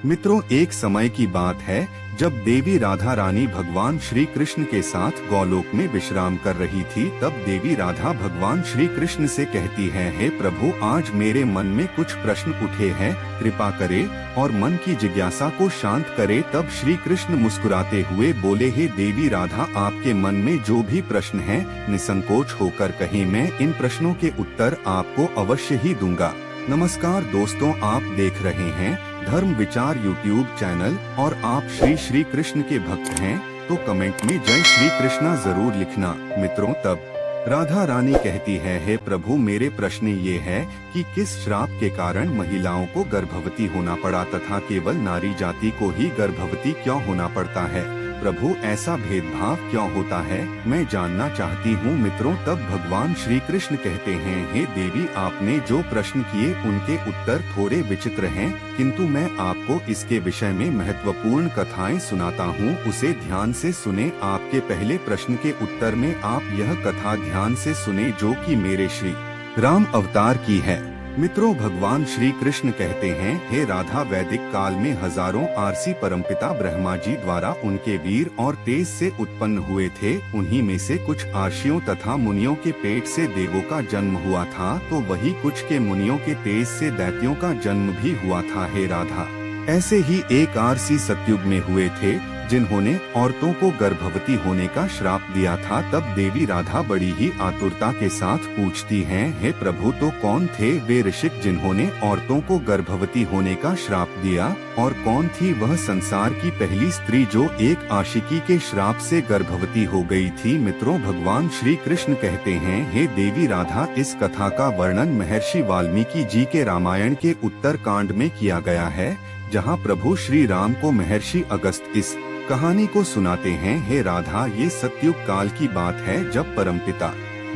मित्रों, एक समय की बात है जब देवी राधा रानी भगवान श्री कृष्ण के साथ गौलोक में विश्राम कर रही थी। तब देवी राधा भगवान श्री कृष्ण से कहती है, हे प्रभु, आज मेरे मन में कुछ प्रश्न उठे हैं, कृपा करे और मन की जिज्ञासा को शांत करे। तब श्री कृष्ण मुस्कुराते हुए बोले, हे देवी राधा, आपके मन में जो भी प्रश्न है निसंकोच होकर कहें, मैं इन प्रश्नों के उत्तर आपको अवश्य ही दूंगा। नमस्कार दोस्तों, आप देख रहे हैं धर्म विचार यूट्यूब चैनल और आप श्री श्री कृष्ण के भक्त हैं तो कमेंट में जय श्री कृष्णा जरूर लिखना। मित्रों, तब राधा रानी कहती है, हे प्रभु, मेरे प्रश्न ये है कि किस श्राप के कारण महिलाओं को गर्भवती होना पड़ा तथा केवल नारी जाति को ही गर्भवती क्यों होना पड़ता है। प्रभु, ऐसा भेदभाव क्यों होता है, मैं जानना चाहती हूँ। मित्रों, तब भगवान श्री कृष्ण कहते हैं, हे देवी, आपने जो प्रश्न किए उनके उत्तर थोड़े विचित्र हैं, किंतु मैं आपको इसके विषय में महत्वपूर्ण कथाएं सुनाता हूँ, उसे ध्यान से सुने। आपके पहले प्रश्न के उत्तर में आप यह कथा ध्यान से सुने जो कि मेरे श्री राम अवतार की है। मित्रों, भगवान श्री कृष्ण कहते हैं, हे राधा, वैदिक काल में हजारों आरसी परमपिता ब्रह्मा जी द्वारा उनके वीर और तेज से उत्पन्न हुए थे। उन्हीं में से कुछ आर्षियों तथा मुनियों के पेट से देवों का जन्म हुआ था, तो वही कुछ के मुनियों के तेज से दैत्यों का जन्म भी हुआ था। हे राधा, ऐसे ही एक आरसी सतयुग में हुए थे जिन्होंने औरतों को गर्भवती होने का श्राप दिया था। तब देवी राधा बड़ी ही आतुरता के साथ पूछती हैं, हे प्रभु, तो कौन थे वे ऋषिक जिन्होंने औरतों को गर्भवती होने का श्राप दिया, और कौन थी वह संसार की पहली स्त्री जो एक आशिकी के श्राप से गर्भवती हो गई थी। मित्रों, भगवान श्री कृष्ण कहते हैं, हे देवी राधा, इस कथा का वर्णन महर्षि वाल्मीकि जी के रामायण के उत्तर कांड में किया गया है, जहाँ प्रभु श्री राम को महर्षि अगस्त्य इस कहानी को सुनाते हैं। हे राधा, ये सतयुग काल की बात है जब परमपिता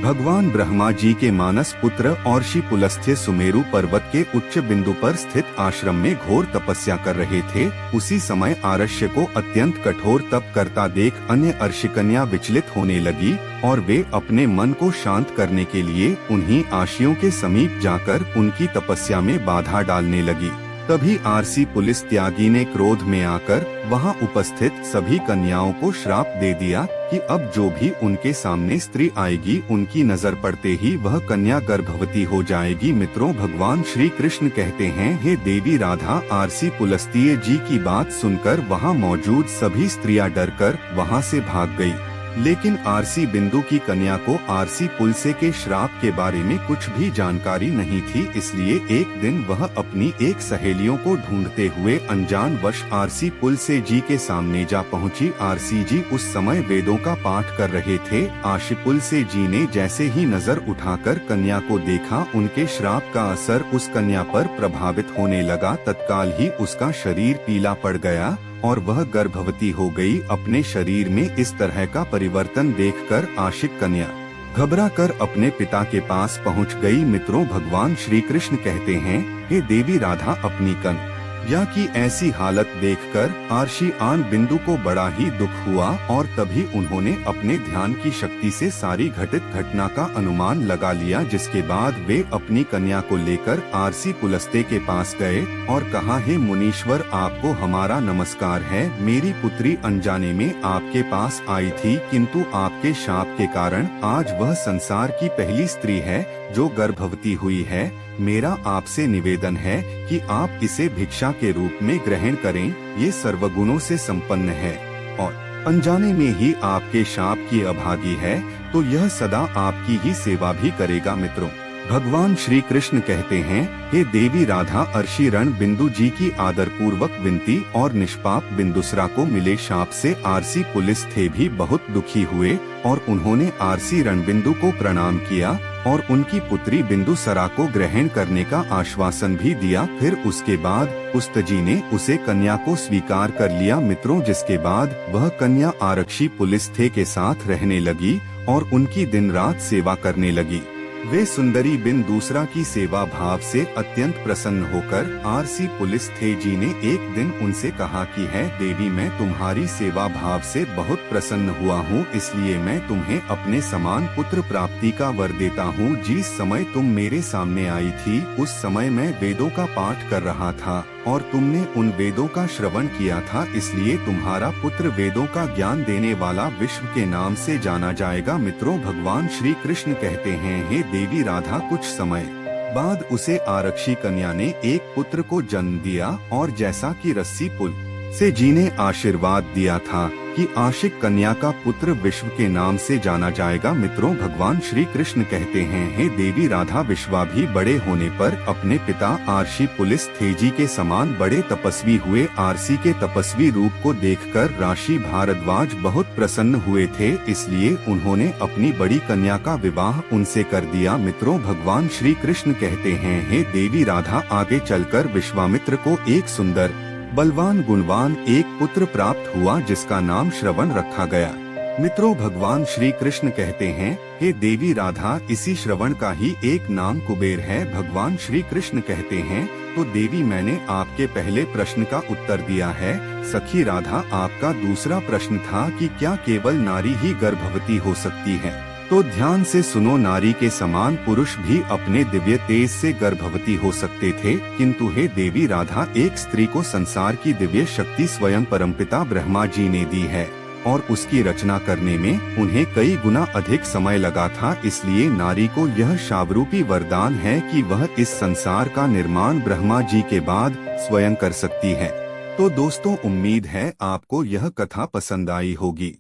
भगवान ब्रह्मा जी के मानस पुत्र और पुलस्त्य सुमेरु पर्वत के उच्च बिंदु पर स्थित आश्रम में घोर तपस्या कर रहे थे। उसी समय आरष्य को अत्यंत कठोर तप करता देख अन्य अर्षिकन्या विचलित होने लगी और वे अपने मन को शांत करने के लिए उन्हीं आशियों के समीप जाकर उनकी तपस्या में बाधा डालने लगी। तभी आरसी पुलिस त्यागी ने क्रोध में आकर वहां उपस्थित सभी कन्याओं को श्राप दे दिया कि अब जो भी उनके सामने स्त्री आएगी उनकी नजर पड़ते ही वह कन्या गर्भवती हो जाएगी। मित्रों, भगवान श्री कृष्ण कहते हैं, हे देवी राधा, आरसी पुलस्त्य जी की बात सुनकर वहां मौजूद सभी स्त्रियां डरकर वहां से भाग गयी। लेकिन आरसी बिंदु की कन्या को आरसी पुलसे के श्राप के बारे में कुछ भी जानकारी नहीं थी, इसलिए एक दिन वह अपनी एक सहेलियों को ढूंढते हुए अनजान वश आरसी पुलसे जी के सामने जा पहुंची। आरसी जी उस समय वेदों का पाठ कर रहे थे। आरसी पुलसे जी ने जैसे ही नजर उठाकर कन्या को देखा, उनके श्राप का असर उस कन्या पर प्रभावित होने लगा। तत्काल ही उसका शरीर पीला पड़ गया और वह गर्भवती हो गई। अपने शरीर में इस तरह का परिवर्तन देखकर आशिक कन्या घबरा कर अपने पिता के पास पहुंच गई। मित्रों, भगवान श्री कृष्ण कहते हैं, हे देवी राधा, अपनी कन्या की ऐसी हालत देखकर आर्षि आन बिंदु को बड़ा ही दुख हुआ और तभी उन्होंने अपने ध्यान की शक्ति से सारी घटित घटना का अनुमान लगा लिया, जिसके बाद वे अपनी कन्या को लेकर आरसी पुलस्त्य के पास गए और कहा, हे मुनीश्वर, आपको हमारा नमस्कार है। मेरी पुत्री अनजाने में आपके पास आई थी, किंतु आपके शाप के कारण आज वह संसार की पहली स्त्री है जो गर्भवती हुई है। मेरा आपसे निवेदन है कि आप इसे भिक्षा के रूप में ग्रहण करें। ये सर्वगुणों से संपन्न है और अनजाने में ही आपके शाप की अभागी है, तो यह सदा आपकी ही सेवा भी करेगा। मित्रों, भगवान श्री कृष्ण कहते हैं, हे देवी राधा, अर्षि रण बिंदु जी की आदर पूर्वक विनती और निष्पाप बिंदुसरा को मिले शाप से आरसी पुलस्त्य भी बहुत दुखी हुए और उन्होंने आरसी रण बिंदु को प्रणाम किया और उनकी पुत्री बिंदुसरा को ग्रहण करने का आश्वासन भी दिया। फिर उसके बाद पुलस्त्य ने उसे कन्या को स्वीकार कर लिया। मित्रों, जिसके बाद वह कन्या आरक्षी पुलस्त्य के साथ रहने लगी और उनकी दिन रात सेवा करने लगी। वे सुंदरी बिंदुसरा की सेवा भाव से अत्यंत प्रसन्न होकर आरसी पुलस्त्य जी ने एक दिन उनसे कहा कि है देवी, मैं तुम्हारी सेवा भाव से बहुत प्रसन्न हुआ हूँ, इसलिए मैं तुम्हें अपने समान पुत्र प्राप्ति का वर देता हूँ। जिस समय तुम मेरे सामने आई थी उस समय मैं वेदों का पाठ कर रहा था और तुमने उन वेदों का श्रवण किया था, इसलिए तुम्हारा पुत्र वेदों का ज्ञान देने वाला विश्व के नाम से जाना जाएगा। मित्रों, भगवान श्री कृष्ण कहते हैं, हे देवी राधा, कुछ समय बाद उसे आरक्षी कन्या ने एक पुत्र को जन्म दिया, और जैसा कि रस्सी पुल से जी ने आशीर्वाद दिया था कि आशिक कन्या का पुत्र विश्व के नाम से जाना जाएगा। मित्रों, भगवान श्री कृष्ण कहते हैं, हे देवी राधा, विश्वा भी बड़े होने पर अपने पिता आर्षि पुलिस थेजी के समान बड़े तपस्वी हुए। आरसी के तपस्वी रूप को देखकर राशि भारद्वाज बहुत प्रसन्न हुए थे, इसलिए उन्होंने अपनी बड़ी कन्या का विवाह उनसे कर दिया। मित्रों, भगवान श्री कृष्ण कहते हैं, हे देवी राधा, आगे चलकर विश्वामित्र को एक सुंदर, बलवान, गुणवान एक पुत्र प्राप्त हुआ, जिसका नाम श्रवण रखा गया। मित्रों, भगवान श्री कृष्ण कहते हैं, हे देवी राधा, इसी श्रवण का ही एक नाम कुबेर है। भगवान श्री कृष्ण कहते हैं, तो देवी, मैंने आपके पहले प्रश्न का उत्तर दिया है। सखी राधा, आपका दूसरा प्रश्न था कि क्या केवल नारी ही गर्भवती हो सकती है, तो ध्यान से सुनो, नारी के समान पुरुष भी अपने दिव्य तेज से गर्भवती हो सकते थे, किंतु हे देवी राधा, एक स्त्री को संसार की दिव्य शक्ति स्वयं परमपिता ब्रह्मा जी ने दी है, और उसकी रचना करने में उन्हें कई गुना अधिक समय लगा था। इसलिए नारी को यह शावरूपी वरदान है कि वह इस संसार का निर्माण ब्रह्मा जी के बाद स्वयं कर सकती है। तो दोस्तों, उम्मीद है आपको यह कथा पसंद आई होगी।